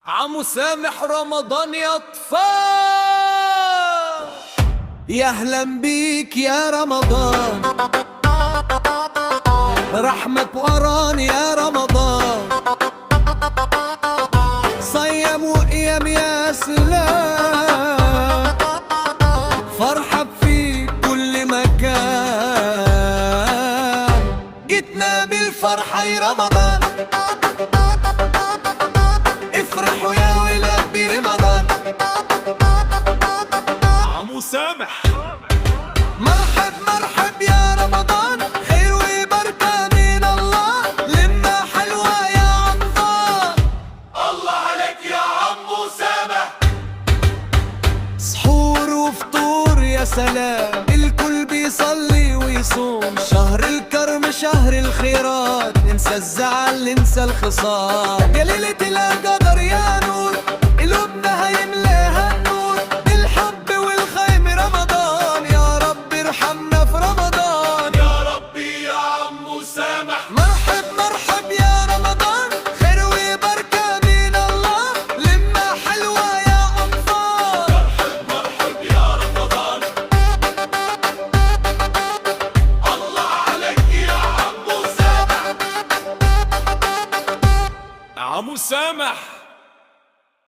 عمو سامح رمضان يا طفال، يا اهلا بيك يا رمضان، رحمة وقران يا رمضان، صيام وقيام يا سلام، فرحة في كل مكان، جيتنا بالفرحة يا رمضان، افرحوا يا ولاد برمضان. عمو سامح مرحب مرحب يا رمضان، خير وبركة من الله، لما حلوة يا عطار. الله عليك يا عمو سامح. سحور وفطور يا سلام، الكل بيصلي ويصوم، شهر الكرم شهر الخيرات، ننسى الزعل ننسى الخصام، يا ليلة القدر يا نور، قلوبنا هيملاها النور، بالحب والخيم رمضان، يا رب ارحمنا في رمضان. يا ربي يا عمو سامح. مرحب مرحب يا رمضان، خير وبركة من الله، لما حلوة يا أطفال. مرحب يا رمضان. الله عليك يا عمو سامح. عمو سامح